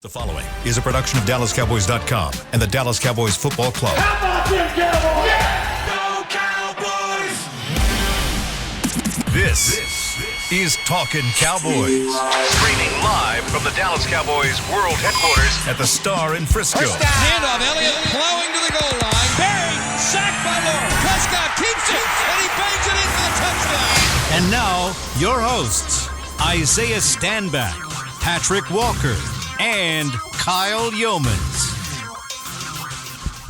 The following is a production of DallasCowboys.com and the Dallas Cowboys Football Club. How about them Cowboys? Yeah! Go Cowboys! This is Talkin Cowboys. Streaming live from the Dallas Cowboys World Headquarters at the Star in Frisco. Handoff, Elliott plowing to the goal line. Barry, sacked by Lawrence. Prescott keeps it, and he bangs it in for the touchdown. And now, your hosts, Isaiah Stanback, Patrick Walker, and Kyle Yeomans.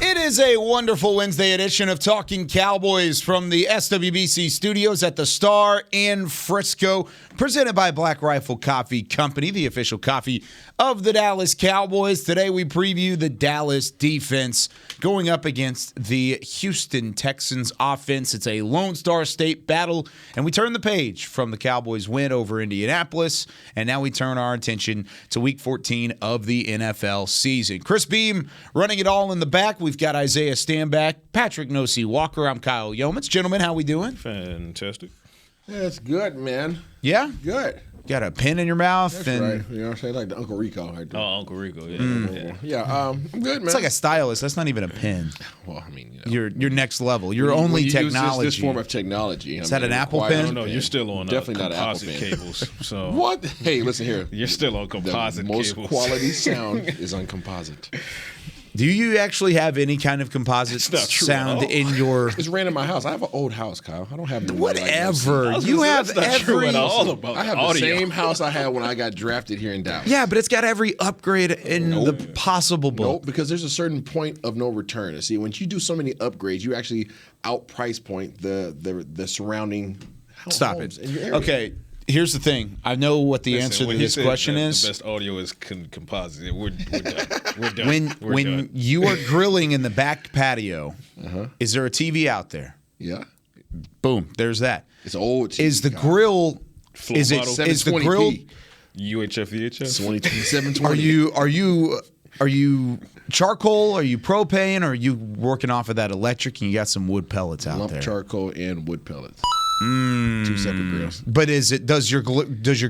It is a wonderful Wednesday edition of Talking Cowboys from the SWBC studios at the Star in Frisco, presented by Black Rifle Coffee Company, the official coffee of the Dallas Cowboys. Today we preview the Dallas defense going up against the Houston Texans offense. It's a Lone Star State battle, and we turn the page from the Cowboys' win over Indianapolis, and now we turn our attention to Week 14 of the NFL season. Chris Beam running it all in the back. We've got Isaiah Stanback, Patrick Nosey Walker. I'm Kyle Yeomans. Gentlemen, how we doing? Fantastic. Yeah, it's good, man. Yeah? Good. Got a pen in your mouth. That's and right. You know what I'm saying? Like the Uncle Rico. Right there. Oh, Uncle Rico, yeah. I'm good, man. It's like a stylus. That's not even a pen. Well, I mean, you know. You're next level. You're When only you technology. Use this form of technology. Is that an Apple pen? No, you're still on Definitely not an Apple composite pen. cables. So What? Hey, listen here. You're still on composite The most cables. quality sound is on composite. Do you actually have any kind of composite not true at sound all. in your... It's ran in my house. I have an old house, Kyle. I don't have the Whatever. I was You gonna say, have that's not true every... at all about I have the the audio. same house I had when I got drafted here in Dallas. Yeah, but it's got every upgrade in the possible book. Nope, because there's a certain point of no return. And see, when you do so many upgrades, you actually out price point the surrounding Stop homes it. in your area. Okay, here's the thing. I know what the Listen, answer to when he this said question that is. The best audio is composite. We're done. We're done. When done. you are grilling in the back patio, is there a TV out there? Yeah. Boom, there's that. It's old. Is the Kyle. grill... Flow Is bottle? the grill... 720p. UHF, VHF? 720. Are you charcoal? Are you propane? Or are you working off of that electric and you got some wood pellets out lump there? charcoal and wood pellets. 2 separate grills. But does your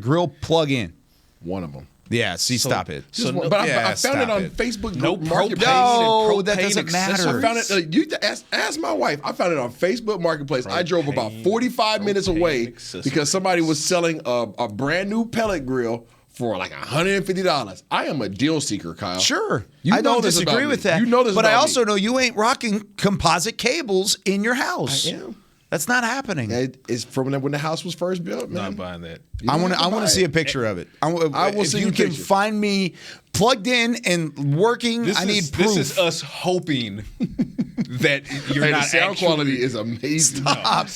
grill plug in? One of them. Yeah, stop it. Just one, but yeah, I found it stop on it. Facebook No Marketplace. propane. No, that propane doesn't accessories. matter. I found it. You ask my wife. I found it on Facebook Marketplace. I drove about 45 minutes away accessories. because somebody was selling a brand new pellet grill for like $150. I am a deal seeker, Kyle. Sure. You I know don't this disagree about with me. that. You know this But I about also me. know you ain't rocking composite cables in your house. I am. That's not happening. It's from when the house was first built, man. Not buying that. You I don't want have to to buy see it. a picture of it. I will if send you you a can picture. find me plugged in and working. I need proof. This is us hoping that you're Hey, not the sound actually, quality is amazing. Stop.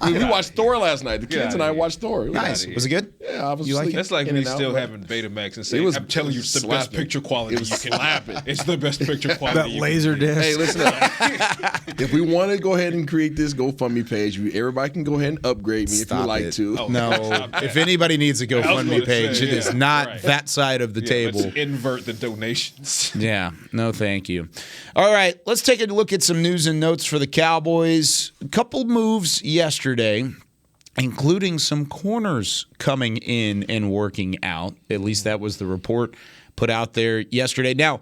We watched Thor last night. The kids outta and I here. watched Thor. It was Nice. nice. Was it good? Yeah, I was You like asleep it? That's like in me and out, still but having Betamax and saying, it was- I'm telling you, it's the best slapping. picture quality It was you can slapping. have. It's the best picture quality. That you laser can get. disc. Hey, listen up. If we want to go ahead and create this GoFundMe page, everybody can go ahead and upgrade me if Stop you like it. to. Oh. No. If anybody needs a I was GoFundMe gonna page, say, it is yeah, not right. that side of the Yeah, table. let's invert the donations. Yeah, no thank you. All right, let's take a look at some news and notes for the Cowboys. A couple moves yesterday, including some corners coming in and working out. At least that was the report put out there yesterday. Now,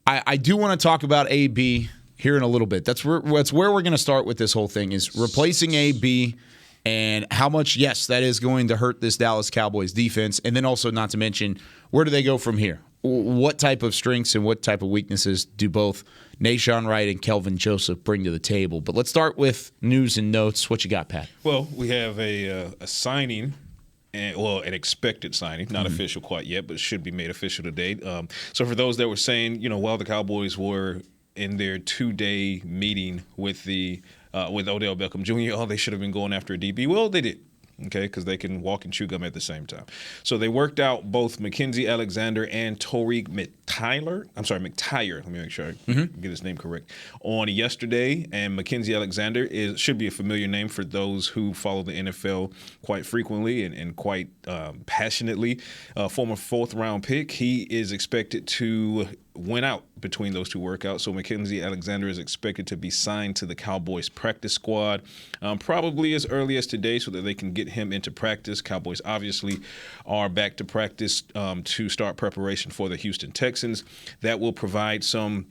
I do want to talk about AB here in a little bit. That's where we're going to start with this whole thing, is replacing AB and how much, yes, that is going to hurt this Dallas Cowboys defense. And then also, not to mention, where do they go from here? What type of strengths and what type of weaknesses do both Nashawn Wright and Kelvin Joseph bring to the table? But let's start with news and notes. What you got, Pat? Well, we have a signing, an expected signing, not official quite yet, but should be made official today. So for those that were saying, while the Cowboys were in their 2-day meeting with with Odell Beckham Jr., they should have been going after a DB. Well, they did. Okay, because they can walk and chew gum at the same time. So they worked out both Mackenzie Alexander and Tariq McTyer. Let me make sure I get his name correct. On yesterday, and Mackenzie Alexander should be a familiar name for those who follow the NFL quite frequently and quite passionately. Former 4th-round pick. He is expected to went out between those two workouts. So Mackenzie Alexander is expected to be signed to the Cowboys practice squad probably as early as today so that they can get him into practice. Cowboys obviously are back to practice to start preparation for the Houston Texans. That will provide some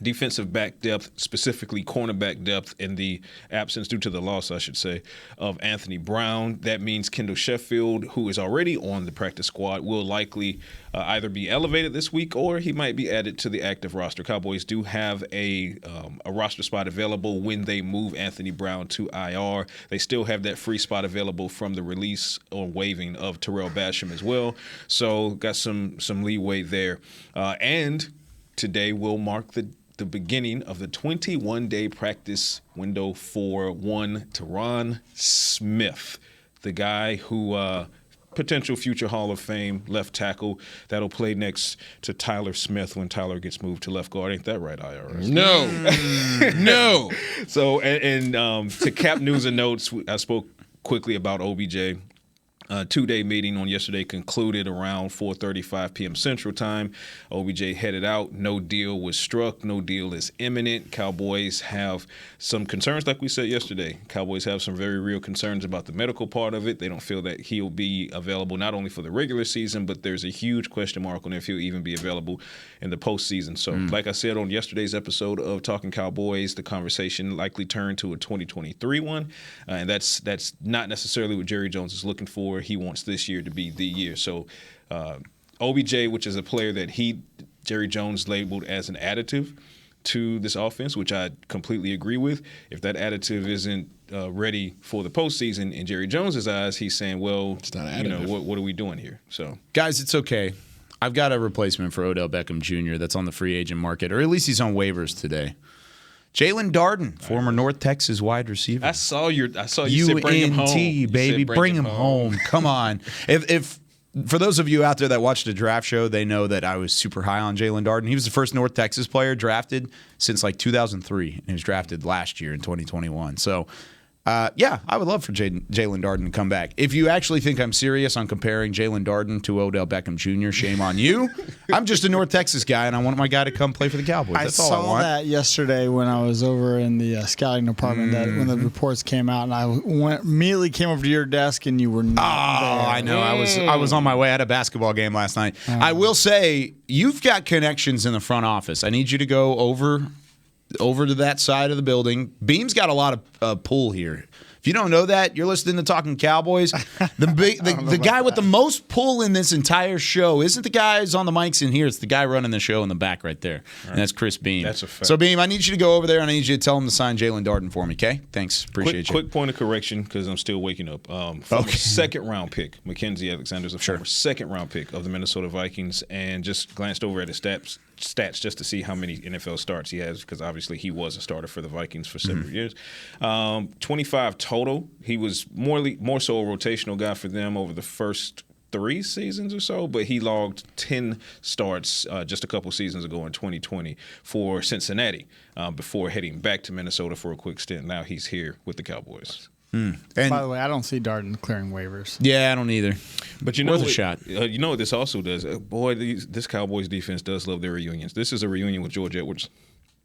defensive back depth, specifically cornerback depth, in the absence, due to the loss, I should say, of Anthony Brown. That means Kendall Sheffield, who is already on the practice squad, will likely either be elevated this week or he might be added to the active roster. Cowboys do have a roster spot available when they move Anthony Brown to IR. They still have that free spot available from the release or waiving of Terrell Basham as well. So got some leeway there. And today will mark the beginning of the 21-day practice window for one Teron Smith, the guy who potential future Hall of Fame left tackle that'll play next to Tyler Smith when Tyler gets moved to left guard. Ain't that right, IRS? No. No. So, and to cap news and notes, I spoke quickly about OBJ. Two-day meeting on yesterday concluded around 4:35 p.m. Central Time. OBJ headed out. No deal was struck. No deal is imminent. Cowboys have some concerns, like we said yesterday. Cowboys have some very real concerns about the medical part of it. They don't feel that he'll be available not only for the regular season, but there's a huge question mark on if he'll even be available in the postseason. So, like I said on yesterday's episode of Talkin Cowboys, the conversation likely turned to a 2023 one, and that's not necessarily what Jerry Jones is looking for. He wants this year to be the year. So OBJ, which is a player that Jerry Jones labeled as an additive to this offense, which I completely agree with. If that additive isn't ready for the postseason in Jerry Jones's eyes, he's saying, well, it's not additive. What are we doing here? So, guys, it's okay. I've got a replacement for Odell Beckham Jr. that's on the free agent market, or at least he's on waivers today. Jalen Darden, former North Texas wide receiver. I saw you said bring him home. UNT, baby, bring him home. Come on. If for those of you out there that watched the draft show, they know that I was super high on Jalen Darden. He was the first North Texas player drafted since like 2003, and he was drafted last year in 2021. So, I would love for Jalen Darden to come back. If you actually think I'm serious on comparing Jalen Darden to Odell Beckham Jr., shame on you. I'm just a North Texas guy, and I want my guy to come play for the Cowboys. That's all I want. I saw that yesterday when I was over in the scouting department, that when the reports came out, and I immediately came over to your desk, and you were not there. I know. I was on my way. I had a basketball game last night. I will say, you've got connections in the front office. I need you to go over to that side of the building. Beam's got a lot of pull here. If you don't know that, you're listening to Talking Cowboys. The guy with the most pull in this entire show isn't the guy who's on the mics in here. It's the guy running the show in the back right there. Right. And that's Chris Beam. That's a fact. So, Beam, I need you to go over there, and I need you to tell him to sign Jalen Darden for me, okay? Thanks. Appreciate you. Quick point of correction, because I'm still waking up. Former second-round pick, Mackenzie Alexander's a former second-round pick of the Minnesota Vikings, and just glanced over at his stats just to see how many NFL starts he has, because obviously he was a starter for the Vikings for several years. 25 total. He was more so a rotational guy for them over the first 3 seasons or so, but he logged 10 starts just a couple seasons ago in 2020 for Cincinnati before heading back to Minnesota for a quick stint. Now he's here with the Cowboys. And by the way, I don't see Darden clearing waivers. Yeah, I don't either. But you know, worth a shot. You know what this also does? This Cowboys defense does love their reunions. This is a reunion with George Edwards,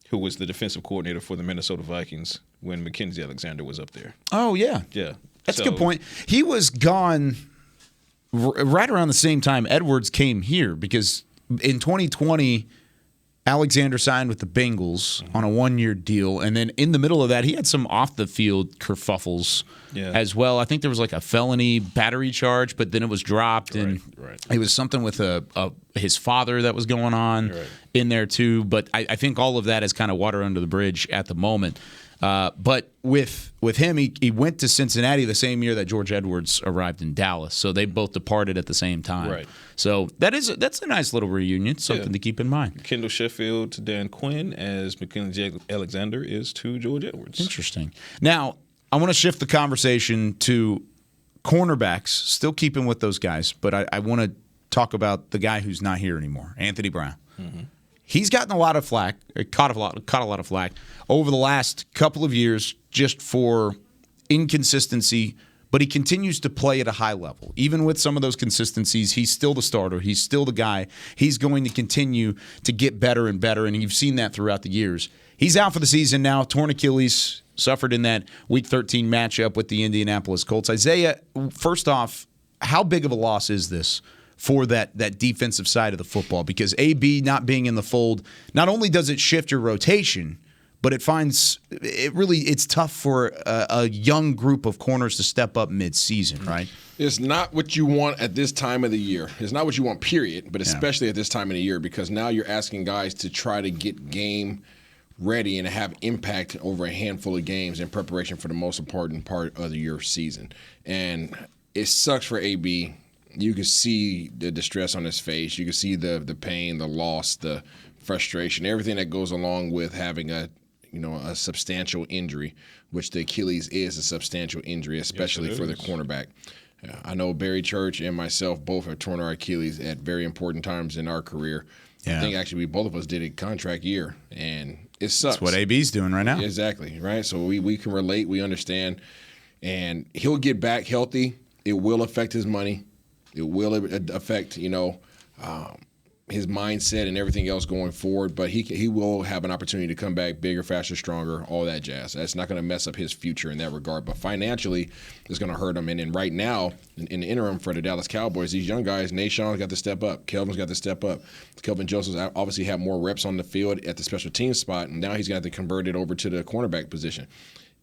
who was the defensive coordinator for the Minnesota Vikings when Mackenzie Alexander was up there. Oh, yeah. Yeah. That's a good point. He was gone right around the same time Edwards came here, because in 2020, Alexander signed with the Bengals on a 1-year deal, and then in the middle of that, he had some off-the-field kerfuffles as well. I think there was like a felony battery charge, but then it was dropped, and it was something with his father that was going on in there too. But I think all of that is kind of water under the bridge at the moment. But with him, he went to Cincinnati the same year that George Edwards arrived in Dallas, so they both departed at the same time. Right. So that's a nice little reunion, something to keep in mind. Kendall Sheffield to Dan Quinn, as Mackenzie Alexander is to George Edwards. Interesting. Now, I want to shift the conversation to cornerbacks, still keeping with those guys, but I want to talk about the guy who's not here anymore, Anthony Brown. Mm-hmm. He's gotten a lot of flack, caught a lot of flack over the last couple of years just for inconsistency but he continues to play at a high level. Even with some of those consistencies, he's still the starter. He's still the guy. He's going to continue to get better and better, and you've seen that throughout the years. He's out for the season now, torn Achilles, suffered in that Week 13 matchup with the Indianapolis Colts. Isaiah, first off, how big of a loss is this for that defensive side of the football? Because AB not being in the fold, not only does it shift your rotation, but it's tough for a young group of corners to step up mid-season, right? It's not what you want at this time of the year. It's not what you want, period, but especially at this time of the year, because now you're asking guys to try to get game ready and have impact over a handful of games in preparation for the most important part of your season. And it sucks for AB. You can see the distress on his face. You can see the pain, the loss, the frustration, everything that goes along with having a substantial injury, which the Achilles is a substantial injury, especially for the cornerback. I know Barry Church and myself both have torn our Achilles at very important times in our career. Yeah. I think actually both of us did a contract year, and it sucks. That's what AB's doing right now. Exactly, right? So we can relate, we understand, and he'll get back healthy. It will affect his money. It will affect, his mindset and everything else going forward, but he will have an opportunity to come back bigger, faster, stronger, all that jazz. That's not going to mess up his future in that regard, but financially, it's going to hurt him. And then right now, in the interim for the Dallas Cowboys, these young guys, Nashawn's got to step up. Kelvin's got to step up. Kelvin Joseph's obviously had more reps on the field at the special team spot, and now he's going to have to convert it over to the cornerback position.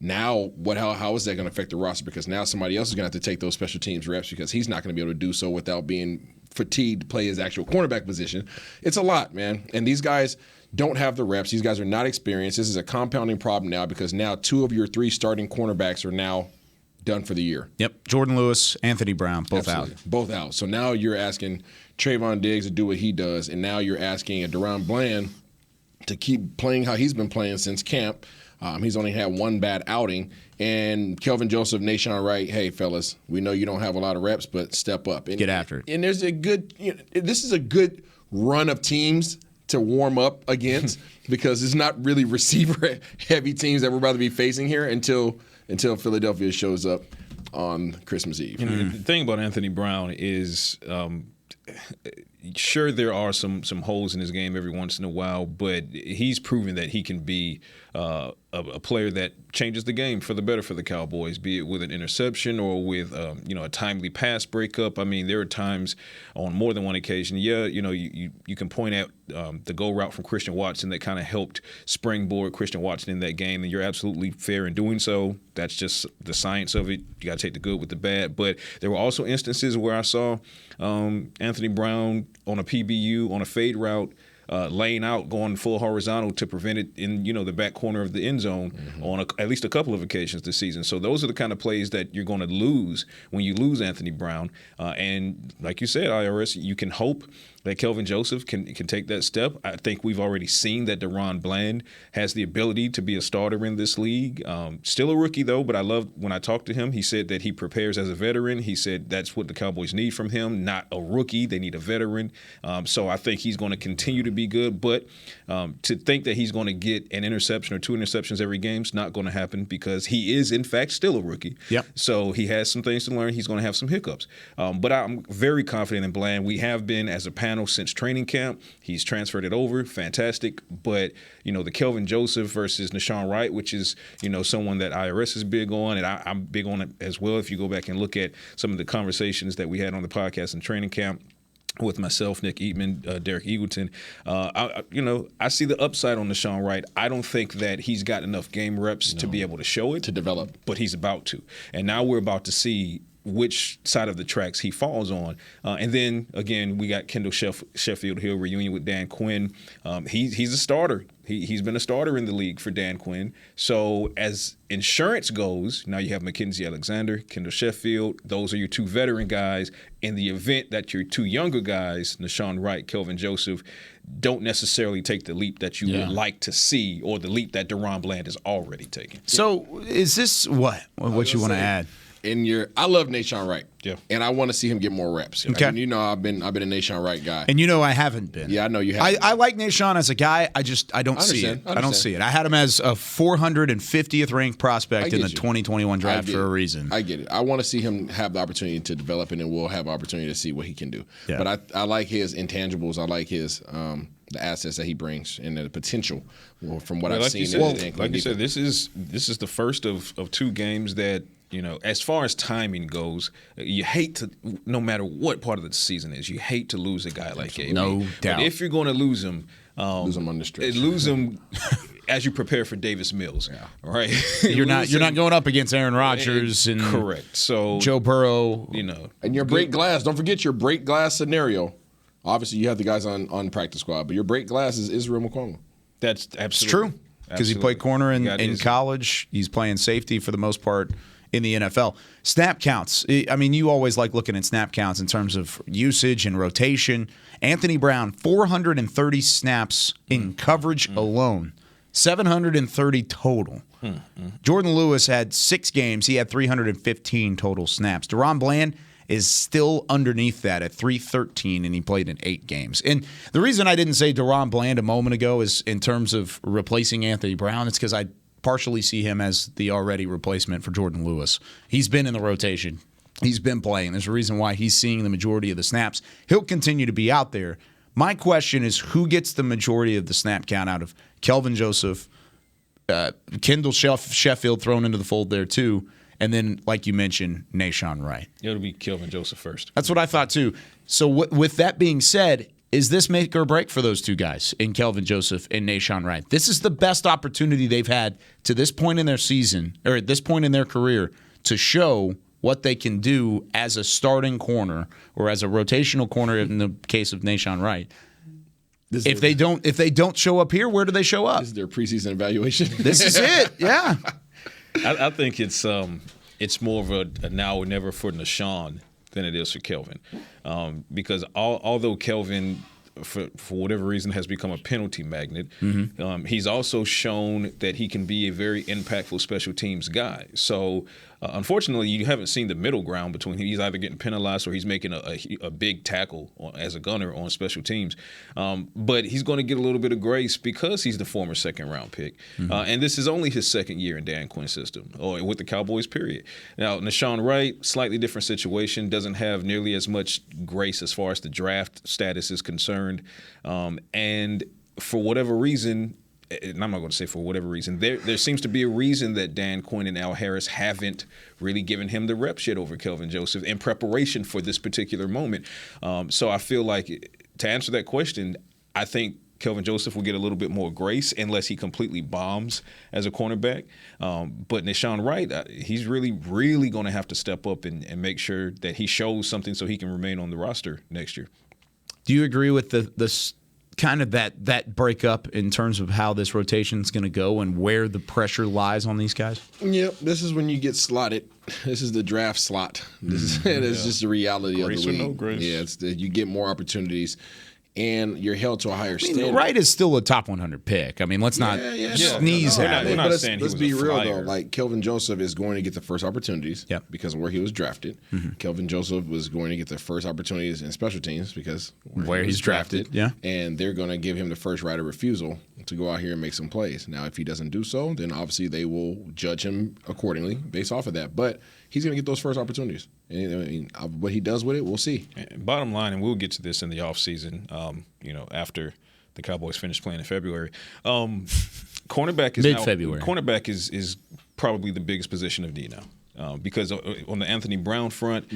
Now, how is that going to affect the roster? Because now somebody else is going to have to take those special teams reps because he's not going to be able to do so without being fatigued to play his actual cornerback position. It's a lot, man. And these guys don't have the reps. These guys are not experienced. This is a compounding problem now because now 2 of your 3 starting cornerbacks are now done for the year. Yep. Jordan Lewis, Anthony Brown, both Absolutely. out. Both out. So now you're asking Trayvon Diggs to do what he does, and now you're asking a Deron Bland to keep playing how he's been playing since camp. He's only had 1 bad outing. And Kelvin Joseph, Nashawn Wright, hey, fellas, we know you don't have a lot of reps, but step up. And, get after it. And there's a good this is a good run of teams to warm up against because it's not really receiver-heavy teams that we're about to be facing here until Philadelphia shows up on Christmas Eve. The thing about Anthony Brown is sure there are some holes in his game every once in a while, but he's proven that he can be a player that changes the game for the better for the Cowboys, be it with an interception or with a timely pass breakup. I mean, there are times on more than one occasion, you can point at the go route from Christian Watson that kind of helped springboard Christian Watson in that game, and you're absolutely fair in doing so. That's just the science of it. You got to take the good with the bad. But there were also instances where I saw Anthony Brown on a PBU, on a fade route, laying out, going full horizontal to prevent it in the back corner of the end zone on at least a couple of occasions this season. So those are the kind of plays that you're going to lose when you lose Anthony Brown. And like you said, IRS, you can hope that Kelvin Joseph can take that step. I think we've already seen that Deron Bland has the ability to be a starter in this league. Still a rookie, though, but I love when I talked to him, he said that he prepares as a veteran. He said that's what the Cowboys need from him, not a rookie. They need a veteran. So I think he's going to continue to be good. But to think that he's going to get an interception or 2 interceptions every game is not going to happen because he is, in fact, still a rookie. Yep. So he has some things to learn. He's going to have some hiccups. But I'm very confident in Bland. We have been as a panel since training camp. He's transferred it over. Fantastic. But, the Kelvin Joseph versus Nashawn Wright, which is, someone that IRS is big on, and I'm big on it as well. If you go back and look at some of the conversations that we had on the podcast in training camp, with myself, Nick Eatman, Derek Eagleton, I see the upside on Nashawn Wright. I don't think that he's got enough game reps to be able to show it. To develop. But he's about to. And now we're about to see which side of the tracks he falls on. And then, again, we got Kendall Sheffield Hill reunion with Dan Quinn. He's a starter. He's been a starter in the league for Dan Quinn. So as insurance goes, now you have Mackenzie Alexander, Kendall Sheffield. Those are your 2 veteran guys. In the event that your 2 younger guys, Nashawn Wright, Kelvin Joseph, don't necessarily take the leap that you would like to see or the leap that Deron Bland is already taking. So is this what you want to add? I love Nashawn Wright. Yeah. And I want to see him get more reps. Okay. I mean, I've been a Nashawn Wright guy. And I haven't been. Yeah, I know you haven't. I like Nashawn as a guy. I don't see it. understand. I don't see it. I had him as a 450th ranked prospect in the you. 2021 draft for a reason. I get it. I want to see him have the opportunity to develop, and then we'll have opportunity to see what he can do. Yeah. But I like his intangibles. I like his the assets that he brings and the potential from what I've like seen. You said, like you said, defense. this is the first of 2 games that, as far as timing goes, you hate to, no matter what part of the season is, you hate to lose a guy like AB. No doubt. But if you're going to lose him on the stretch. lose him as you prepare for Davis Mills. Yeah. Right? You're not going up against Aaron Rodgers and correct. So Joe Burrow. And your break glass. Don't forget your break glass scenario. Obviously, you have the guys on practice squad, but your break glass is Israel McCollum. That's It's absolutely true because he played corner in college. He's playing safety for the most part in the NFL. Snap counts. I mean, you always like looking at snap counts in terms of usage and rotation. Anthony Brown, 430 snaps in coverage alone, 730 total. Jordan Lewis had 6 games. He had 315 total snaps. Deron Bland is still underneath that at 313, and he played in 8 games. And the reason I didn't say Deron Bland a moment ago is in terms of replacing Anthony Brown, it's because I partially see him as the already replacement for Jordan Lewis. He's been in the rotation. He's been playing. There's a reason why he's seeing the majority of the snaps. He'll continue to be out there. My question is, who gets the majority of the snap count out of Kelvin Joseph, Kendall Sheffield thrown into the fold there too, and then, like you mentioned, Nashawn Wright? It'll be Kelvin Joseph first. That's what I thought too. So with that being said, is this make or break for those 2 guys in Kelvin Joseph and Nashawn Wright? This is the best opportunity they've had to this point in their season, or at this point in their career, to show what they can do as a starting corner or as a rotational corner in the case of Nashawn Wright. If they don't show up here, where do they show up? This is their preseason evaluation. This is it. Yeah. I think it's more of a now or never for Nashawn than it is for Kelvin, because although Kelvin, for whatever reason, has become a penalty magnet, he's also shown that he can be a very impactful special teams guy. So unfortunately, you haven't seen the middle ground between him. He's either getting penalized or he's making a big tackle as a gunner on special teams. But he's going to get a little bit of grace because he's the former second-round pick. And this is only his second year in Dan Quinn's system, or with the Cowboys, period. Now, Nashawn Wright, slightly different situation, doesn't have nearly as much grace as far as the draft status is concerned. And for whatever reason, and I'm not going to say for whatever reason, there seems to be a reason that Dan Quinn and Al Harris haven't really given him the reps yet over Kelvin Joseph in preparation for this particular moment. So I feel like, to answer that question, I think Kelvin Joseph will get a little bit more grace unless he completely bombs as a cornerback. But Nashawn Wright, he's really, really going to have to step up and make sure that he shows something so he can remain on the roster next year. Do you agree with the kind of that breakup in terms of how this rotation is going to go and where the pressure lies on these guys? Yep, this is when you get slotted. This is the draft slot. This is just the reality Grace of the league. or no grace. Yeah, you get more opportunities, and you're held to a higher standard. Wright is still a top 100 pick. I mean, let's not sneeze at We're it. not saying he let's was be a real flyer. though. Like Kelvin Joseph is going to get the first opportunities because of where he was drafted. Kelvin Joseph was going to get the first opportunities in special teams because Where he he's was drafted, yeah. And they're going to give him the first right of refusal to go out here and make some plays. Now, if he doesn't do so, then obviously they will judge him accordingly based off of that. But he's going to get those first opportunities. And I mean, what he does with it, we'll see. And bottom line, and we'll get to this in the offseason, after the Cowboys finish playing in February. Cornerback is Mid-February. Cornerback is probably the biggest position of D now. Because on the Anthony Brown front,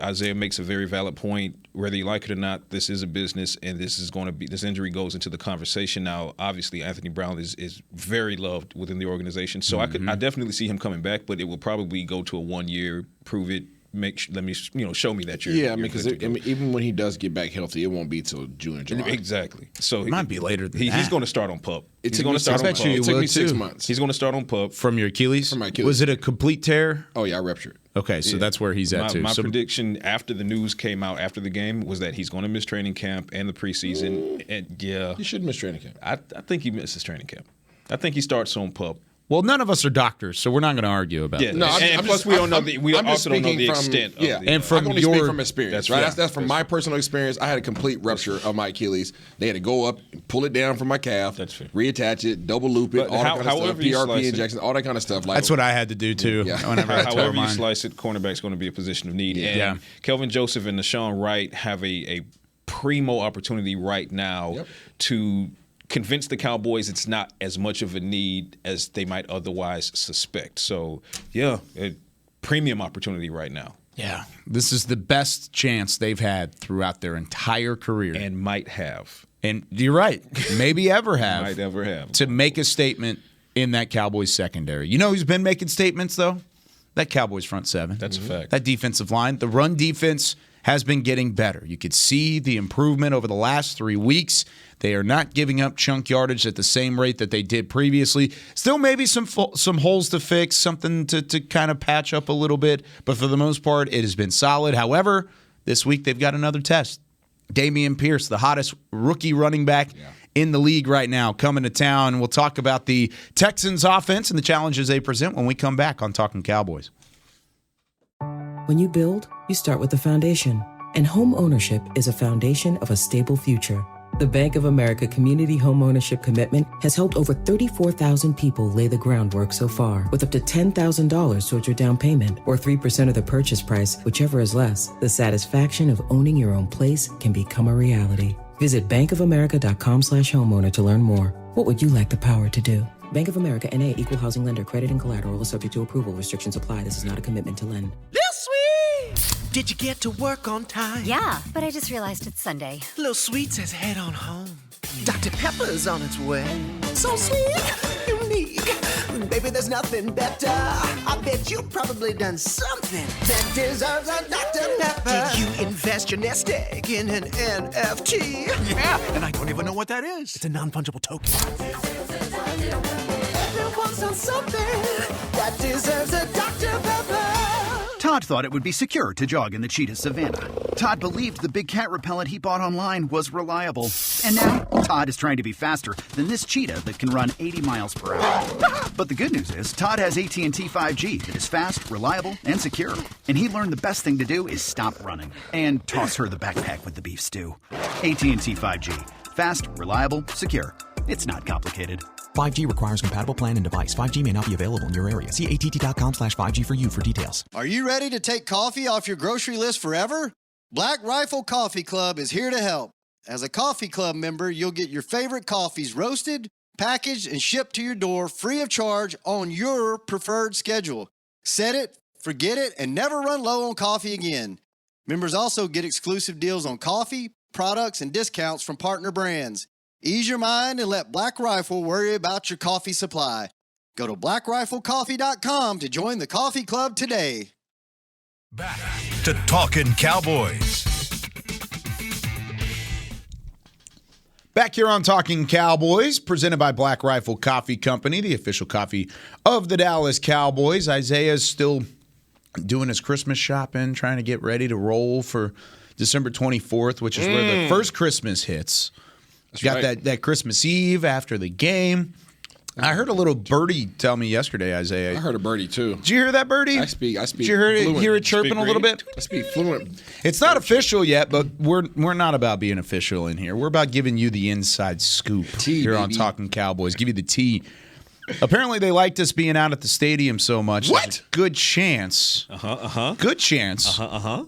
Isaiah makes a very valid point. Whether you like it or not, this is a business, and this injury goes into the conversation. Now, obviously, Anthony Brown is very loved within the organization, so I definitely see him coming back, but it will probably go to a 1 year, prove it. Show me that you're. Yeah, because even when he does get back healthy, it won't be till June or July. Exactly. So It might be later than that. He's going to start on PUP. It He's going to start on took PUP. me It will 6 too. months. He's going to start on PUP. From your Achilles? From my Achilles. Was it a complete tear? Oh yeah, I ruptured. Okay, so that's where he's at too. My So prediction after the news came out after the game was that he's going to miss training camp and the preseason. And You should miss training camp. I think he misses training camp. I think he starts on PUP. Well, none of us are doctors, so we're not going to argue about Yeah, this. No, and plus we don't know the we also don't know the extent. Yeah, of the, and from I can only your- speak from experience, That's right? right. That's from my personal experience. I had a complete rupture of my Achilles. They had to go up, pull it down from my calf, That's fair. reattach it, double loop it, But all that kind of stuff, however you slice PRP it- injections, all that kind of stuff. Like, That's what I had to do, too, Yeah. whenever I tore However you mine. slice it, cornerback's going to be a position of need. And Yeah. Kelvin Joseph and Nashawn Wright have a primo opportunity right now to convince the Cowboys it's not as much of a need as they might otherwise suspect. So, yeah, a premium opportunity right now. Yeah, this is the best chance they've had throughout their entire career. And might have. And you're right, maybe ever have. Might ever have. To make a statement in that Cowboys secondary. You know who's been making statements, though? That Cowboys front seven. That's a fact. That defensive line. The run defense has been getting better. You could see the improvement over the last 3 weeks. They are not giving up chunk yardage at the same rate that they did previously. Still maybe some holes to fix, something to kind of patch up a little bit. But for the most part, it has been solid. However, this week they've got another test. Dameon Pierce, the hottest rookie running back in the league right now, coming to town. We'll talk about the Texans offense and the challenges they present when we come back on Talkin Cowboys. When you build, you start with the foundation. And home ownership is a foundation of a stable future. The Bank of America Community Home Ownership Commitment has helped over 34,000 people lay the groundwork so far, with up to $10,000 towards your down payment or 3% of the purchase price, whichever is less. The satisfaction of owning your own place can become a reality. Visit bankofamerica.com/homeowner to learn more. What would you like the power to do? Bank of America NA, Equal Housing Lender. Credit and collateral is subject to approval. Restrictions apply. This is not a commitment to lend. Lil Sweet! Did you get to work on time? Yeah, but I just realized it's Sunday. Lil Sweet says head on home. Dr. Pepper's on its way. So sweet, unique. Baby, there's nothing better. I bet you've probably done something that deserves a Dr. Pepper. Did you invest your nest egg in an NFT? Yeah, and I don't even know what that is. It's a non-fungible token. Everyone's on something that deserves a Dr. Pepper. Todd thought it would be secure to jog in the cheetah savanna. Todd believed the big cat repellent he bought online was reliable. And now, Todd is trying to be faster than this cheetah that can run 80 miles per hour. But the good news is, Todd has AT&T 5G that is fast, reliable, and secure. And he learned the best thing to do is stop running and toss her the backpack with the beef stew. AT&T 5G. Fast, reliable, secure. It's not complicated. 5G requires compatible plan and device. 5G may not be available in your area. See att.com/5G for you for details. Are you ready to take coffee off your grocery list forever? Black Rifle Coffee Club is here to help. As a coffee club member, you'll get your favorite coffees roasted, packaged, and shipped to your door free of charge on your preferred schedule. Set it, forget it, and never run low on coffee again. Members also get exclusive deals on coffee, products, and discounts from partner brands. Ease your mind and let Black Rifle worry about your coffee supply. Go to blackriflecoffee.com to join the coffee club today. Back to Talkin Cowboys. Back here on Talking Cowboys, presented by Black Rifle Coffee Company, the official coffee of the Dallas Cowboys. Isaiah's still doing his Christmas shopping, trying to get ready to roll for December 24th, which is where the first Christmas hits. That's Got right. that Christmas Eve after the game. I heard a little birdie tell me yesterday, Isaiah. I heard a birdie too. Did you hear that birdie? I speak. Did you hear it chirping a little bit? I speak fluent. It's not official yet, but we're not about being official in here. We're about giving you the inside scoop here on Talking Cowboys. Give you the tea. Apparently, they liked us being out at the stadium so much. What? There's a good chance. Good chance.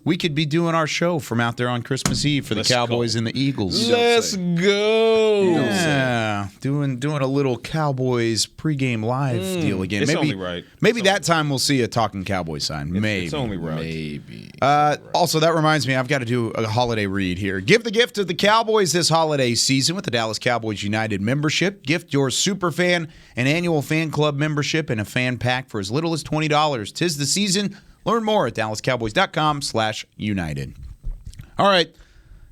We could be doing our show from out there on Christmas Eve for the Cowboys and the Eagles. Let's go. Yeah, doing a little Cowboys pregame live deal again. It's maybe only right. Maybe that time we'll see a Talking Cowboys sign. Maybe It's only right. Maybe. Also, that reminds me, I've got to do a holiday read here. Give the gift of the Cowboys this holiday season with the Dallas Cowboys United membership. Gift your superfan an annual fan club membership and a fan pack for as little as $20. 'Tis the season. Learn more at dallascowboys.com/united. All right,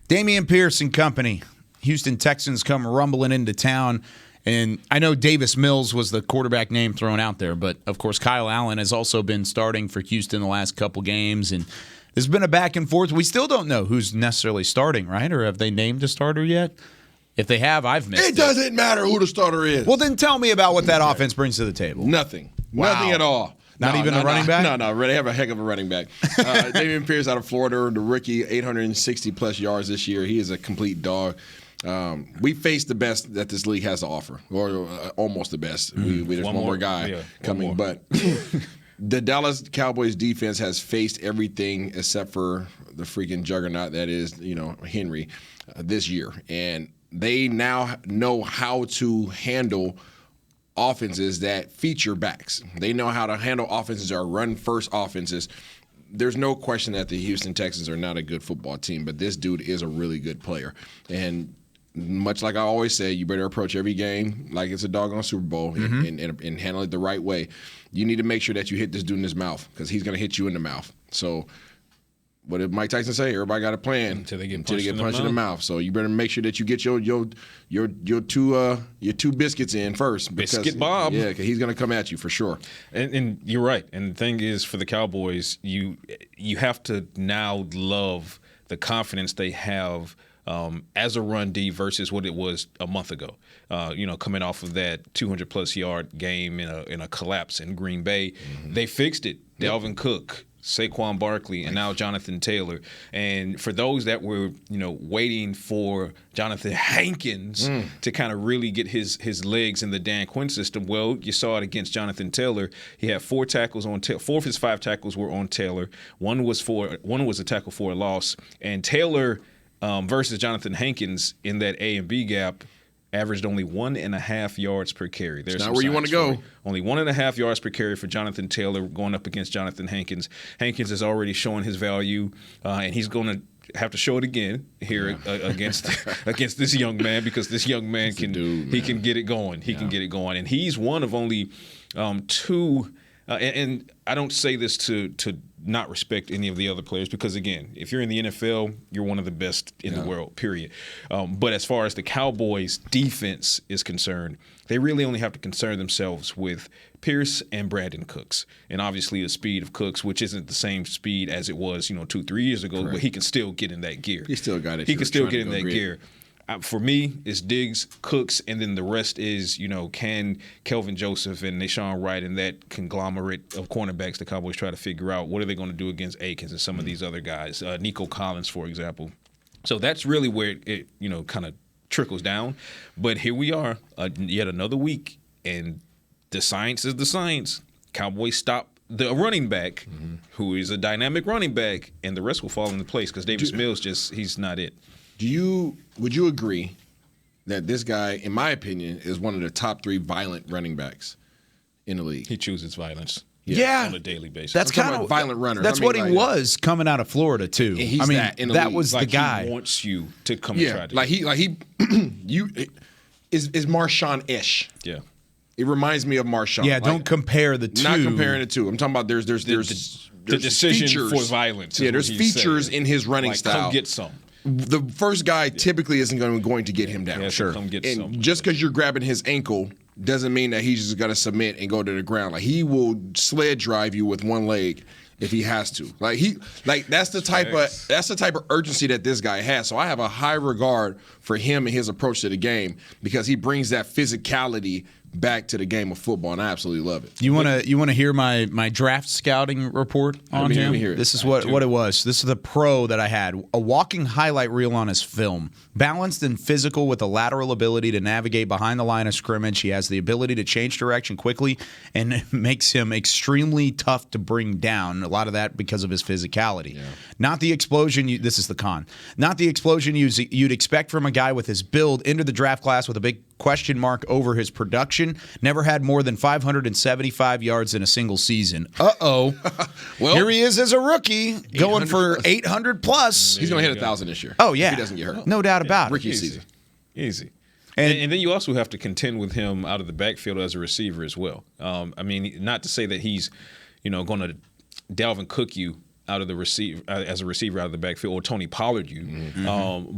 Dameon Pierce and company. Houston Texans come rumbling into town. And I know Davis Mills was the quarterback name thrown out there, but of course Kyle Allen has also been starting for Houston the last couple games, and there's been a back and forth. We still don't know who's necessarily starting, right? Or have they named a starter yet? If they have, I've missed it. It doesn't matter who the starter is. Well, then tell me about what that offense brings to the table. Nothing. Wow. Nothing at all. Not even the running back? No. They have a heck of a running back. Dameon Pierce out of Florida, the rookie, 860-plus yards this year. He is a complete dog. We face the best that this league has to offer, or almost the best. There's one more guy coming. But the Dallas Cowboys defense has faced everything except for the freaking juggernaut that is, Henry this year. And they now know how to handle offenses that feature backs. They know how to handle offenses that are run-first offenses. There's no question that the Houston Texans are not a good football team, but this dude is a really good player. And much like I always say, you better approach every game like it's a doggone Super Bowl and handle it the right way. You need to make sure that you hit this dude in his mouth because he's going to hit you in the mouth. So what did Mike Tyson say? Everybody got a plan until they get punched in the mouth. So you better make sure that you get your two biscuits in first. Biscuit Bob. Yeah, because he's going to come at you for sure. And you're right. And the thing is, for the Cowboys, you have to now love the confidence they have as a run D versus what it was a month ago. Coming off of that 200-plus yard game in a collapse in Green Bay, they fixed it. Dalvin Cook, Saquon Barkley, and now Jonathan Taylor. And for those that were, waiting for Jonathan Hankins to kind of really get his legs in the Dan Quinn system, well, you saw it against Jonathan Taylor. He had 4 tackles on Taylor. 4 of his 5 tackles were on Taylor. One was a tackle for a loss. And Taylor versus Jonathan Hankins in that A and B gap averaged only 1.5 yards per carry. There's not where you want to go. Only 1.5 yards per carry for Jonathan Taylor going up against Jonathan Hankins. Hankins is already showing his value, and he's going to have to show it again here against this young man because this young man can get it going. He can get it going, and he's one of only 2. And I don't say this to not respect any of the other players because, again, if you're in the NFL, you're one of the best in the world, period. But as far as the Cowboys' defense is concerned, they really only have to concern themselves with Pierce and Brandon Cooks. And obviously the speed of Cooks, which isn't the same speed as it was, 2-3 years ago, but he can still get in that gear. He still got it. He can still get in that gear. For me, it's Diggs, Cooks, and then the rest is, can Kelvin Joseph and Nashawn Wright and that conglomerate of cornerbacks the Cowboys try to figure out what are they going to do against Akins and some of these other guys, Nico Collins, for example. So that's really where it kind of trickles down. But here we are, yet another week, and the science is the science. Cowboys stop the running back, who is a dynamic running back, and the rest will fall into place because Davis Mills he's not it. Would you agree that this guy, in my opinion, is one of the top 3 violent running backs in the league? He chooses violence. Yeah, on a daily basis. That's kind of violent runner. That's what he was coming out of Florida too. That was the guy. He wants you to come and try to. Is Marshawn-ish. Yeah. It reminds me of Marshawn. Yeah, don't compare the two. Not comparing the two. I'm talking about there's the decision features. For violence. Yeah, there's features in his running style. Come get some. The first guy typically isn't going to get him down. Sure. Come get some. Just because you're grabbing his ankle doesn't mean that he's just going to submit and go to the ground. Like he will sled drive you with one leg if he has to. That's the type of urgency that this guy has. So I have a high regard for him and his approach to the game because he brings that physicality back to the game of football, and I absolutely love it. You want to hear my draft scouting report on him? This is what it was. This is the pro that I had. A walking highlight reel on his film. Balanced and physical with a lateral ability to navigate behind the line of scrimmage. He has the ability to change direction quickly and it makes him extremely tough to bring down. A lot of that because of his physicality. Yeah. Not the explosion. This is the con. Not the explosion you'd expect from a guy with his build. Entered the draft class with a big question mark over his production. Never had more than 575 yards in a single season. Well, here he is as a rookie going for 800 plus. He's going to hit 1,000 this year. Oh, yeah. If he doesn't get hurt. No doubt about it. Rookie season. Easy. And then you also have to contend with him out of the backfield as a receiver as well. Not to say that he's, going to Dalvin Cook you out of the receiver as a receiver out of the backfield, or Tony Pollard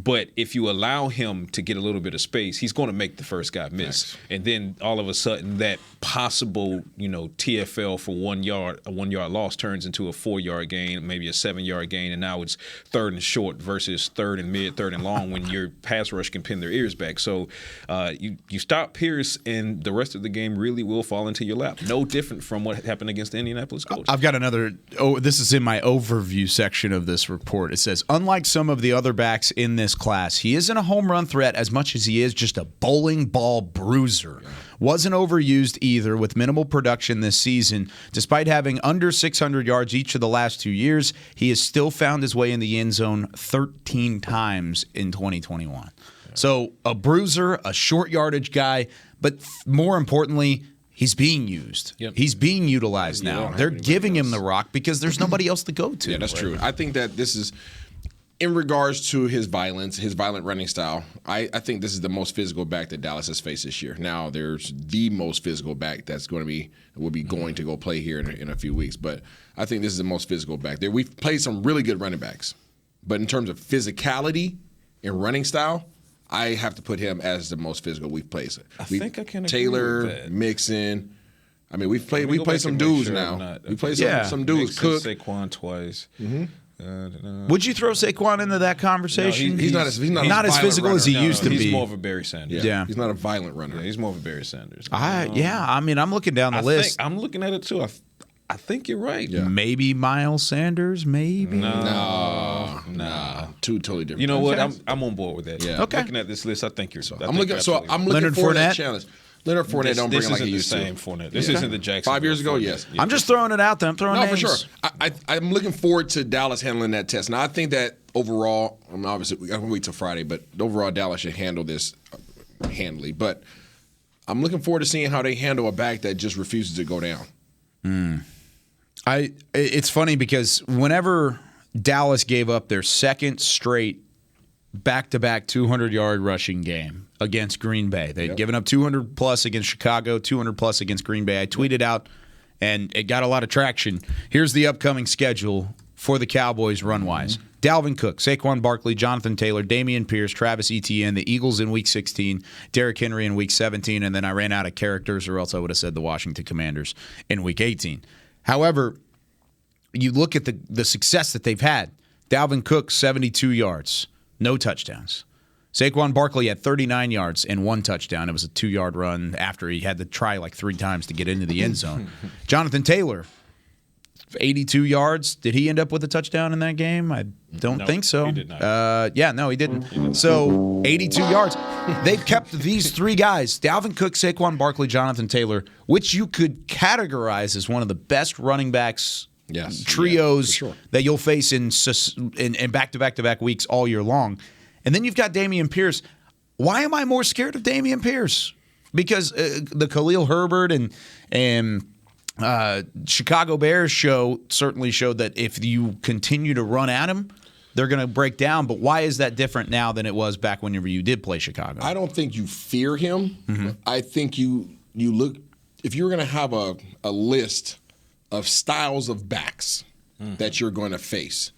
but if you allow him to get a little bit of space, he's going to make the first guy miss. And then all of a sudden that possible, TFL for 1 yard, a 1 yard loss turns into a 4 yard gain, maybe a 7 yard gain, and now it's third and short versus third and mid, third and long when your pass rush can pin their ears back. So you stop Pierce and the rest of the game really will fall into your lap. No different from what happened against the Indianapolis Colts. I've got another. This is in my overview section of this report. It says, unlike some of the other backs in this class, he isn't a home run threat as much as he is just a bowling ball bruiser. Yeah. Wasn't overused either, with minimal production this season. Despite having under 600 yards each of the last 2 years, he has still found his way in the end zone 13 times in 2021. Yeah. So a bruiser, a short yardage guy, but more importantly, he's being used. Yep. He's being utilized now. They're giving him the rock because there's nobody else to go to. Yeah, that's true. I think that this is, in regards to his violent running style, I think this is the most physical back that Dallas has faced this year. Now, there's the most physical back that's will be going to go play here in a few weeks. But I think this is the most physical back. We've played some really good running backs. But in terms of physicality and running style, I have to put him as the most physical we've played. I think I can agree Taylor, with that. Mixon. I mean, we played some dudes now. We played some dudes. Cook, Saquon twice. Would you throw Saquon into that conversation? No, he's not as physical runner. as he used to be. He's more of a Barry Sanders. Yeah. He's not a violent runner. Yeah, he's more of a Barry Sanders. I mean, I'm looking down the list. I'm looking at it too. I think you're right. Yeah. Maybe Miles Sanders. Maybe. No. Two totally different. You know what? I'm on board with that. Yeah. Okay. Looking at this list, I think you're. I'm looking for that challenge. Leonard Fournette don't bring it like he used to. This isn't the same Fournette. This isn't the Jackson. 5 years ago, yes. I'm just throwing it out there. I'm throwing names. For sure. I'm looking forward to Dallas handling that test. Now, I think that overall, obviously, we got to wait till Friday, but overall, Dallas should handle this handily. But I'm looking forward to seeing how they handle a back that just refuses to go down. It's funny because whenever Dallas gave up their second straight back-to-back 200-yard rushing game against Green Bay. They'd given up 200-plus against Chicago, 200-plus against Green Bay. I tweeted out, and it got a lot of traction. Here's the upcoming schedule for the Cowboys run-wise. Dalvin Cook, Saquon Barkley, Jonathan Taylor, Dameon Pierce, Travis Etienne, the Eagles in Week 16, Derrick Henry in Week 17, and then I ran out of characters, or else I would have said the Washington Commanders in Week 18. However, you look at the success that they've had. Dalvin Cook, 72 yards. No touchdowns. Saquon Barkley had 39 yards and 1 touchdown. It was a 2-yard run after he had to try like 3 times to get into the end zone. Jonathan Taylor, 82 yards. Did he end up with a touchdown in that game? I don't think so. He did not. He didn't. So 82 yards. They've kept these 3 guys, Dalvin Cook, Saquon Barkley, Jonathan Taylor, which you could categorize as one of the best running backs trios that you'll face in back-to-back-to-back weeks all year long. And then you've got Dameon Pierce. Why am I more scared of Dameon Pierce? Because the Khalil Herbert and Chicago Bears certainly showed that if you continue to run at him, they're going to break down. But why is that different now than it was back whenever you did play Chicago? I don't think you fear him. Mm-hmm. I think you look – if you're going to have a list – of styles of backs that you're going to face.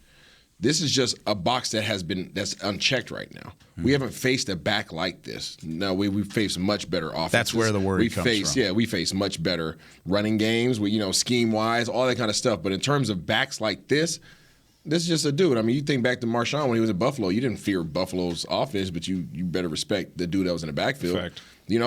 This is just a box that's unchecked right now. We haven't faced a back like this. No, we've faced much better offenses. That's where the worry comes from. Yeah, we face much better running games, scheme-wise, all that kind of stuff. But in terms of backs like this is just a dude. I mean, you think back to Marshawn when he was at Buffalo. You didn't fear Buffalo's offense, but you better respect the dude that was in the backfield. Fact.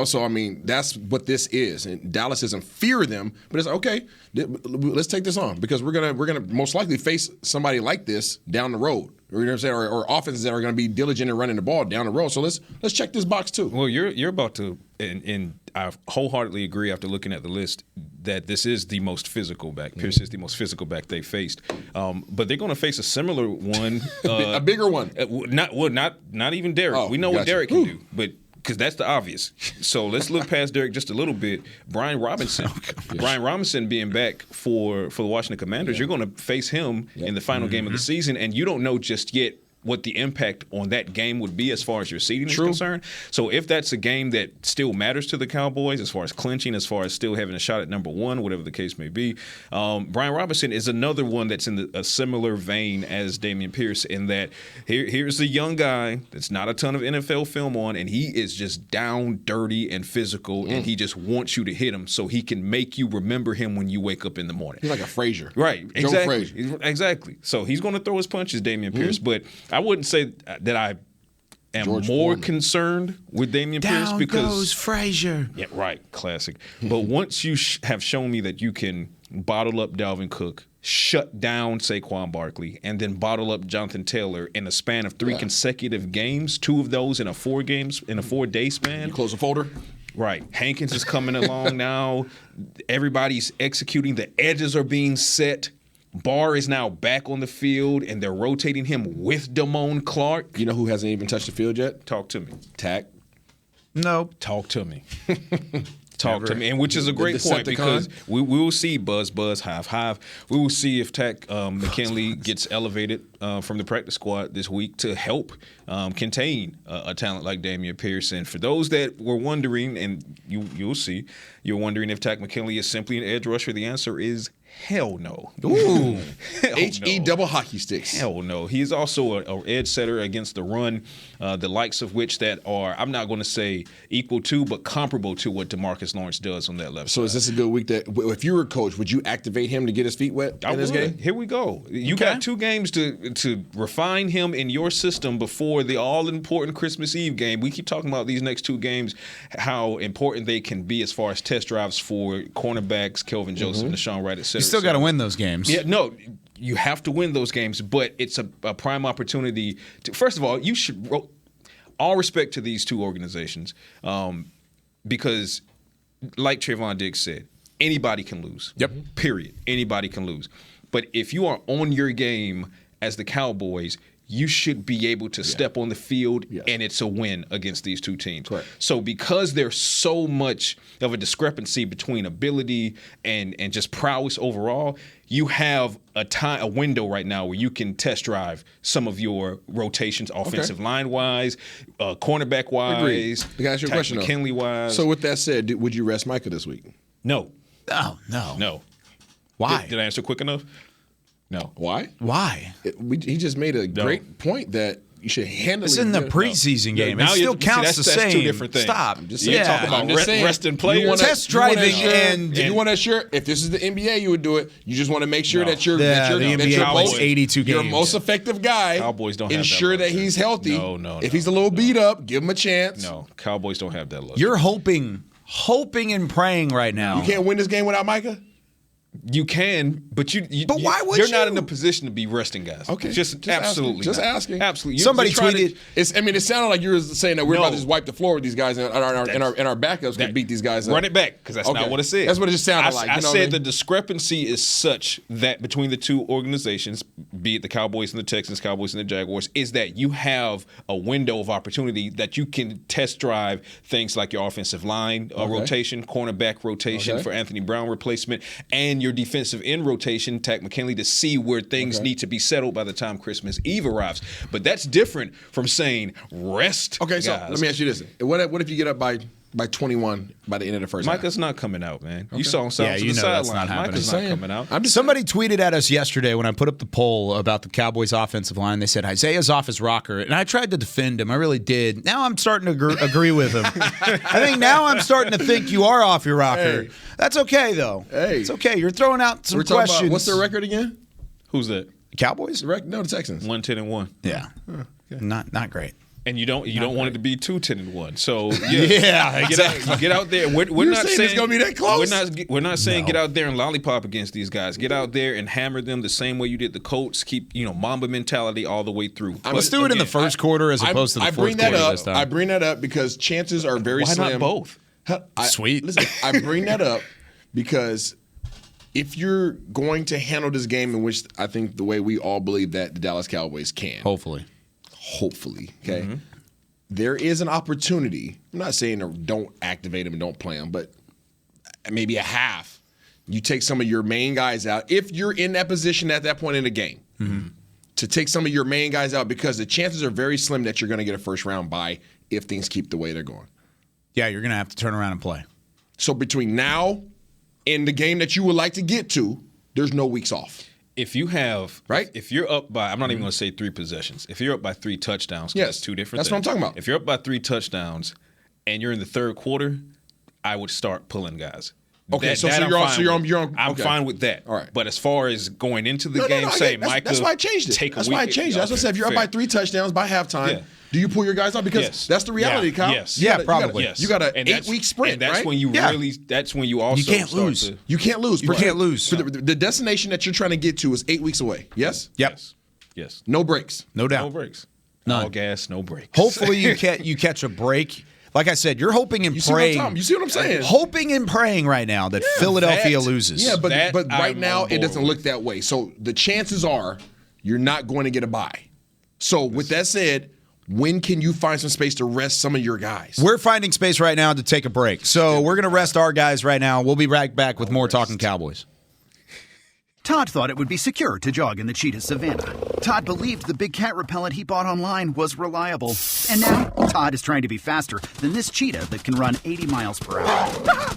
So I mean, that's what this is. And Dallas doesn't fear them, but it's okay. Let's take this on because we're gonna most likely face somebody like this down the road. You know what I'm saying? Or offenses that are going to be diligent in running the ball down the road. So let's check this box too. Well, you're about to, and I wholeheartedly agree after looking at the list that this is the most physical back. Pierce is the most physical back they faced. But they're going to face a similar one, a bigger one. Not even Derrick. Oh, we know what Derrick can do, but. Because that's the obvious. So let's look past Derrick just a little bit. Brian Robinson being back for the Washington Commanders, you're going to face him in the final game of the season, and you don't know just yet what the impact on that game would be as far as your seeding is concerned. So if that's a game that still matters to the Cowboys as far as clinching, as far as still having a shot at number one, whatever the case may be, Brian Robinson is another one that's in a similar vein as Dameon Pierce in that here's a young guy that's not a ton of NFL film on, and he is just down, dirty, and physical, and he just wants you to hit him so he can make you remember him when you wake up in the morning. He's like a Frazier. Right, Joe exactly. Frazier. Exactly. So he's going to throw his punches, Dameon Pierce, but I wouldn't say that I am more concerned with Dameon Pierce because goes Frazier. Yeah, right, classic. But once you have shown me that you can bottle up Dalvin Cook, shut down Saquon Barkley, and then bottle up Jonathan Taylor in a span of 3 consecutive games, 2 of those in a 4-day span. You close the folder. Right. Hankins is coming along now. Everybody's executing. The edges are being set. Barr is now back on the field, and they're rotating him with Damone Clark. You know who hasn't even touched the field yet? Talk to me. Tack. No. Talk to me. Talk to me, and which is a great point because we will see buzz, hive. We will see if Tack McKinley gets elevated from the practice squad this week to help contain a talent like Dameon Pierce. And for those that were wondering, and you'll see, you're wondering if Tack McKinley is simply an edge rusher, the answer is hell no. Ooh. H-E double hockey sticks. Hell no. He is also an edge setter against the run, the likes of which that are, I'm not going to say equal to, but comparable to what DeMarcus Lawrence does on that left So side. is this a good week that, if you were a coach, would you activate him to get his feet wet in this game? Here we go. You got 2 games to refine him in your system before the all-important Christmas Eve game. We keep talking about these next 2 games, how important they can be as far as test drives for cornerbacks, Kelvin Joseph, and Deshaun Wright, et cetera. You still got to win those games. Yeah, no, you have to win those games, but it's a prime opportunity to, first of all, you should, all respect to these 2 organizations, because like Trayvon Diggs said, anybody can lose. Yep. Period. Anybody can lose. But if you are on your game as the Cowboys, you should be able to step on the field, and it's a win against these 2 teams. Correct. So because there's so much of a discrepancy between ability and just prowess overall, you have a window right now where you can test drive some of your rotations, offensive line-wise, cornerback-wise, McKinley-wise. So with that said, would you rest Micah this week? No. Oh, no. No. Why? Did I answer quick enough? No. Why? Why? He just made a great point that you should handle It's in the preseason game. It still counts the same. That's 2 different things. Stop. I'm just saying. Talk about resting players. Test driving and you want to assure. If this is the NBA, you would do it. You just want to make sure that you're the NBA plays 82 games. Your most effective guy. Cowboys don't have ensure that he's healthy. No. If he's a little beat up, give him a chance. No, Cowboys don't have that luxury. You're hoping and praying right now. You can't win this game without Micah. You can, but But why would you're you? not in a position to be resting guys. Okay, just absolutely, just not. asking. Absolutely. Somebody tweeted. It sounded like you were saying that we're about to just wipe the floor with these guys, and our backups could beat these guys up. Run it back, because that's not what it said. That's what it just sounded like. I said the discrepancy is such that between the 2 organizations, be it the Cowboys and the Texans, Cowboys and the Jaguars, is that you have a window of opportunity that you can test drive things like your offensive line rotation, cornerback rotation for Anthony Brown replacement, and your defensive end rotation, Tack McKinley, to see where things need to be settled by the time Christmas Eve arrives. But that's different from saying rest. Okay, so guys. let me ask you this: What if you get up by 21 by the end of the first Micah's half? not coming out, man. You saw him south to the that's sideline. not happening. Micah's not coming out. Somebody tweeted at us yesterday when I put up the poll about the Cowboys' offensive line. They said Isaiah's off his rocker, and I tried to defend him. I really did. Now I'm starting to agree with him. I think now I'm starting to think you are off your rocker. Hey. That's okay, though. Hey. It's okay. You're throwing out some We're talking questions. about, what's their record again? Who's that? Cowboys? No, the Texans. 1-10-1. Yeah. Not great. And you don't want it to be 2-10-1. So exactly. Get out there. We're You're not saying it's gonna be that close? We're not saying get out there and lollipop against these guys. Get out there and hammer them the same way you did the Colts. Keep Mamba mentality all the way through. Let's do it in the first quarter as opposed to the fourth quarter this time. I bring that up because chances are very Why slim. not both? Sweet. Listen, I bring that up because if you're going to handle this game in which I think the way we all believe that the Dallas Cowboys can. Hopefully, okay? Mm-hmm. There is an opportunity. I'm not saying don't activate them and don't play them, but maybe a half. You take some of your main guys out if you're in that position at that point in the game to take some of your main guys out because the chances are very slim that you're going to get a first-round bye if things keep the way they're going. Yeah, you're going to have to turn around and play. So between now and the game that you would like to get to, there's no weeks off. If you have, right? If you're up by, I'm not even going to say 3 possessions. If you're up by 3 touchdowns, yes, that's 2 different that's things. what I'm talking about. If you're up by 3 touchdowns and you're in the third quarter, I would start pulling guys. Okay, I'm fine with that. All right. But as far as going into the game, Micah, that's why I changed it. That's why I changed it. That's what I said. If you're up by 3 touchdowns by halftime, do you pull your guys out? Because that's the reality, Kyle. Yes. Probably. You got an 8-week sprint, and that's right? when you really. That's when you also. You can't lose. You can't lose. You can't lose. The destination that you're trying to get to is 8 weeks away. Yes. Yep. Yes. No breaks. No doubt. No breaks. None. All gas, no breaks. Hopefully you catch a break. Like I said, you're hoping and praying. You see what I'm saying? Hoping and praying right now that Philadelphia loses. Yeah, but right now it doesn't look that way. So the chances are you're not going to get a bye. So with that said, when can you find some space to rest some of your guys? We're finding space right now to take a break. So we're going to rest our guys right now. We'll be right back with more Talkin' Cowboys. Todd thought it would be secure to jog in the cheetah savanna. Todd believed the big cat repellent he bought online was reliable. And now, Todd is trying to be faster than this cheetah that can run 80 miles per hour.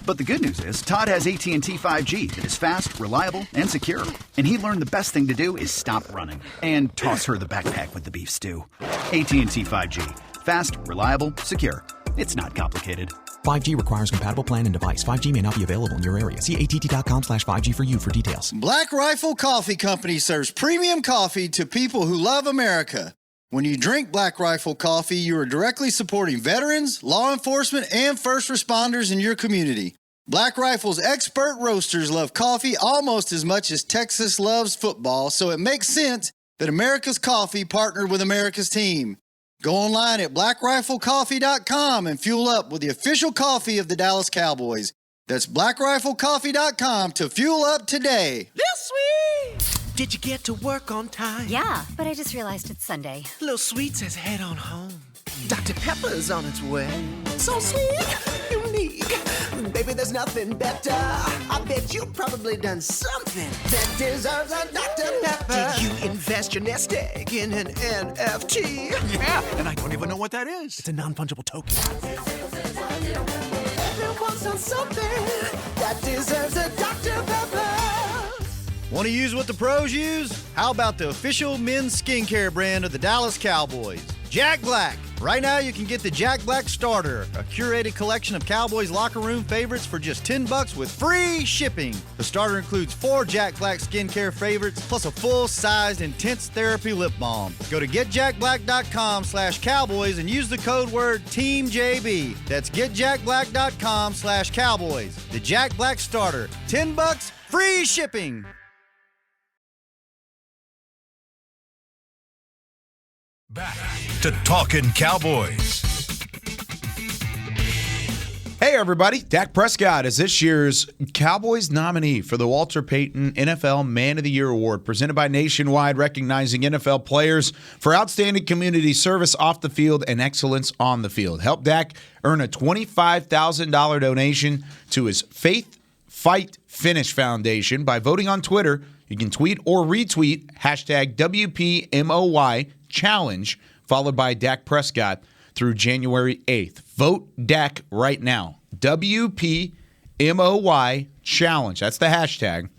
But the good news is, Todd has AT&T 5G that is fast, reliable, and secure. And he learned the best thing to do is stop running and toss her the backpack with the beef stew. AT&T 5G. Fast, reliable, secure. It's not complicated. 5G requires compatible plan and device. 5G may not be available in your area. See att.com/5G for you for details. Black Rifle Coffee Company serves premium coffee to people who love America. When you drink Black Rifle coffee, you are directly supporting veterans, law enforcement, and first responders in your community. Black Rifle's expert roasters love coffee almost as much as Texas loves football, so it makes sense that America's Coffee partnered with America's team. Go online at blackriflecoffee.com and fuel up with the official coffee of the Dallas Cowboys. That's blackriflecoffee.com to fuel up today. Lil Sweet, did you get to work on time? Yeah, but I just realized it's Sunday. Lil Sweet says head on home. Dr. Pepper's on its way. So sweet, unique. Baby, there's nothing better. I bet you've probably done something that deserves a Dr. Pepper. Did you invest your nest egg in an NFT? Yeah, and I don't even know what that is. It's a non-fungible token. Everyone's done something that deserves a Dr. Pepper. Want to use what the pros use? How about the official men's skincare brand of the Dallas Cowboys, Jack Black? Right now, you can get the Jack Black Starter, a curated collection of Cowboys locker room favorites for just $10 with free shipping. The starter includes 4 Jack Black skincare favorites, plus a full-sized intense therapy lip balm. Go to getjackblack.com/cowboys and use the code word TEAMJB. That's getjackblack.com/cowboys. The Jack Black Starter, $10, free shipping. Back to Talkin' Cowboys. Hey, everybody. Dak Prescott is this year's Cowboys nominee for the Walter Payton NFL Man of the Year Award, presented by Nationwide, recognizing NFL players for outstanding community service off the field and excellence on the field. Help Dak earn a $25,000 donation to his Faith Fight Finish Foundation by voting on Twitter. You can tweet or retweet hashtag WPMOY Challenge, followed by Dak Prescott through January 8th. Vote Dak right now. WPMOY Challenge. That's the hashtag.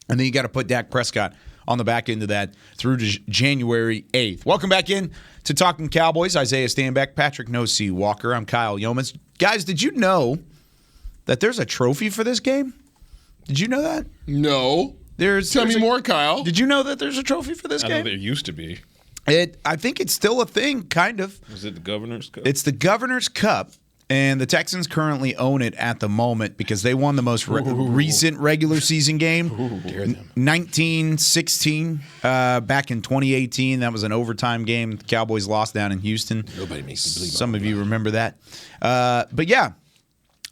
And then you got to put Dak Prescott on the back end of that through January 8th. Welcome back in to Talkin' Cowboys. Isaiah Stanback, Patrick No-C Walker. I'm Kyle Yeomans. Guys, did you know that there's a trophy for this game? Did you know that? No. Tell me more, Kyle. Did you know that there's a trophy for this game? I know there used to be. I think it's still a thing, kind of. Was it the Governor's Cup? It's the Governor's Cup, and the Texans currently own it at the moment because they won the most recent regular season game, 19-16, back in 2018. That was an overtime game. The Cowboys lost down in Houston. Nobody makes me believe Some of you remember that. But yeah.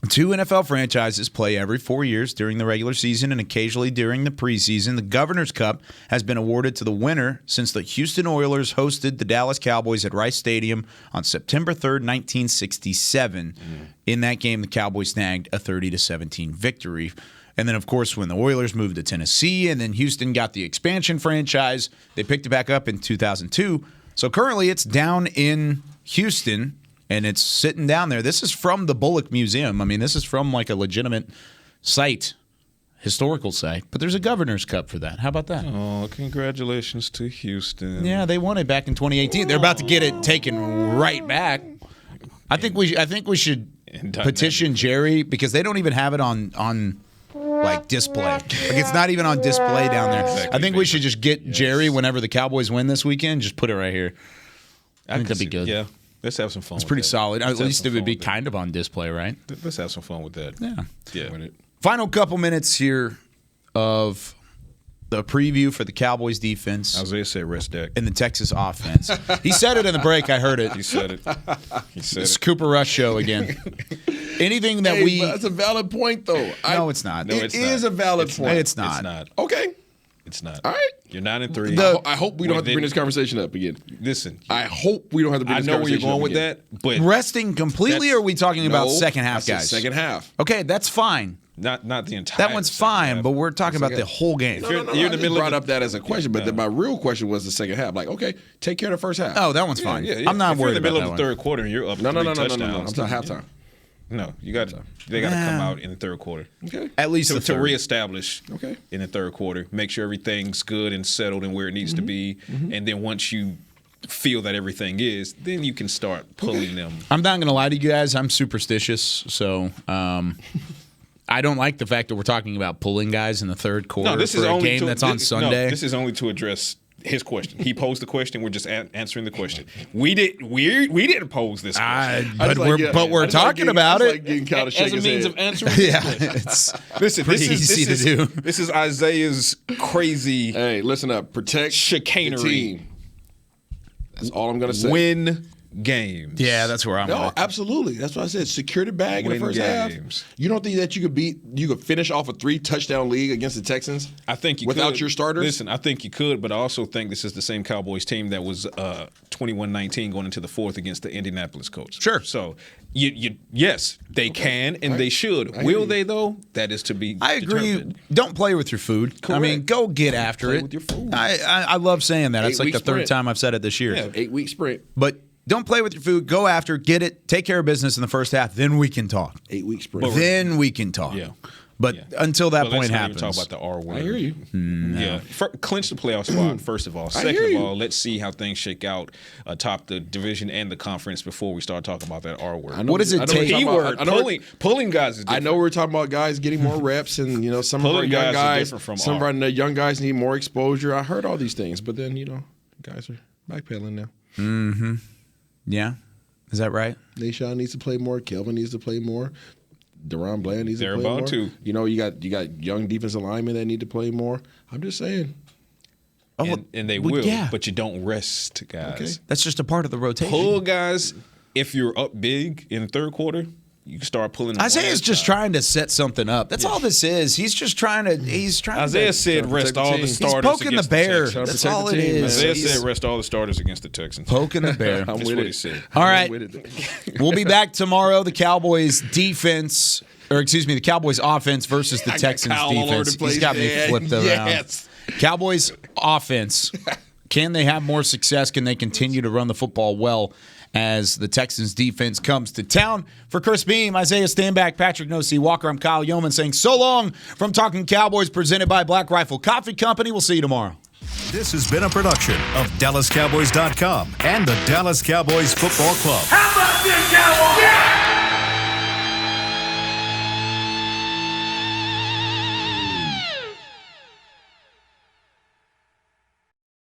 2 NFL franchises play every 4 years during the regular season and occasionally during the preseason. The Governor's Cup has been awarded to the winner since the Houston Oilers hosted the Dallas Cowboys at Rice Stadium on September 3rd, 1967. In that game, the Cowboys snagged a 30-17 victory. And then, of course, when the Oilers moved to Tennessee and then Houston got the expansion franchise, they picked it back up in 2002. So currently it's down in Houston, and it's sitting down there. This is from the Bullock Museum. I mean, this is from like a legitimate site, historical site. But there's a Governor's Cup for that. How about that? Oh, congratulations to Houston. Yeah, they won it back in 2018. They're about to get it taken right back. I think we should petition Jerry because they don't even have it on like display. Like it's not even on display down there. Exactly. I think we should just get Jerry whenever the Cowboys win this weekend. Just put it right here. I think that'd be good. Yeah, let's have some fun. It's pretty solid. At least it would be kind of on display, right? Let's have some fun with that. Yeah. Final couple minutes here of the preview for the Cowboys defense. Isaiah said rest Dak. And the Texas offense. He said it in the break. I heard it. He said it. It's Cooper Rush show again. Anything that that's a valid point, though. No, it's not. It is a valid point. It's not. It's not. Okay. It's not. All right. You're 9-3. I hope we don't have to bring this conversation up again. Listen. I hope we don't have to bring this conversation up again. I know where you're going with that, but resting completely, or are we talking about second half guys? Second half. Okay, that's fine. Not the entire. That one's fine, half. But we're talking about the whole game. No, you're in the middle. Brought up that as a question, but my real question was the second half. Like, okay, take care of the first half. Oh, that one's fine. Yeah. I'm not worried about that. If you're in the middle of the third quarter and you're up no. touchdowns. I'm talking halftime. No, they got to come out in the third quarter. Okay. At least to reestablish in the third quarter, make sure everything's good and settled and where it needs to be, and then once you feel that everything is, then you can start pulling them. I'm not going to lie to you guys. I'm superstitious, so I don't like the fact that we're talking about pulling guys in the third quarter for a game that's on Sunday. No, this is only to address his question. He posed the question. We're just answering the question. We didn't pose this question. But we're talking about it as a means of answering. It's pretty easy to do. This is Isaiah's crazy. Hey, listen up. Protect chicanery. The team. That's all I'm going to say. Win games. Yeah, that's where I'm at. No, absolutely. That's what I said. Secure the bag in the first half. You don't think that you could finish off a 3-touchdown league against the Texans? I think you without could. Your starters? Listen, I think you could, but I also think this is the same Cowboys team that was 21-19 going into the fourth against the Indianapolis Colts. Sure. So yes, they can and they should. Will they though? That is to be determined. Don't play with your food. Correct. I mean, go get after play it. With your food. I love saying that. It's like the third time I've said it this year. Yeah, 8-week sprint. But don't play with your food. Go after, get it, take care of business in the first half. Then we can talk. 8-week sprint. Then we can talk. Yeah. But until that point happens. Let's not even talk about the R word. I hear you. No. Yeah. Clinch the playoff spot, first of all. Second of all, let's see how things shake out atop the division and the conference before we start talking about that R word. What does it take? Keyword. Pulling guys is different. I know we're talking about guys getting more reps, and some of our young guys, some of our young guys need more exposure. I heard all these things, but then guys are backpedaling now. Mm-hmm. Yeah. Is that right? Nashawn needs to play more. Kelvin needs to play more. Deron Bland needs to play more. They're about to. You got young defensive linemen that need to play more. I'm just saying. And they will, but you don't rest guys. Okay. That's just a part of the rotation. Pull guys, if you're up big in the third quarter, you can start pulling them. Isaiah's just trying to set something up. That's all this is. He's just trying to. Isaiah said rest all the starters. He's poking the bear. That's all it is. Isaiah said rest all the starters against the Texans. Poking the bear. That's what he said. All right. We'll be back tomorrow. The Cowboys defense, the Cowboys offense versus the Texans defense. He's got me flipped around. Cowboys offense. Can they have more success? Can they continue to run the football well as the Texans defense comes to town? For Chris Beam, Isaiah Stanback, Patrick No-C Walker, I'm Kyle Yeoman saying so long from Talkin Cowboys, presented by Black Rifle Coffee Company. We'll see you tomorrow. This has been a production of DallasCowboys.com and the Dallas Cowboys Football Club. How about this, Cowboys? Yeah!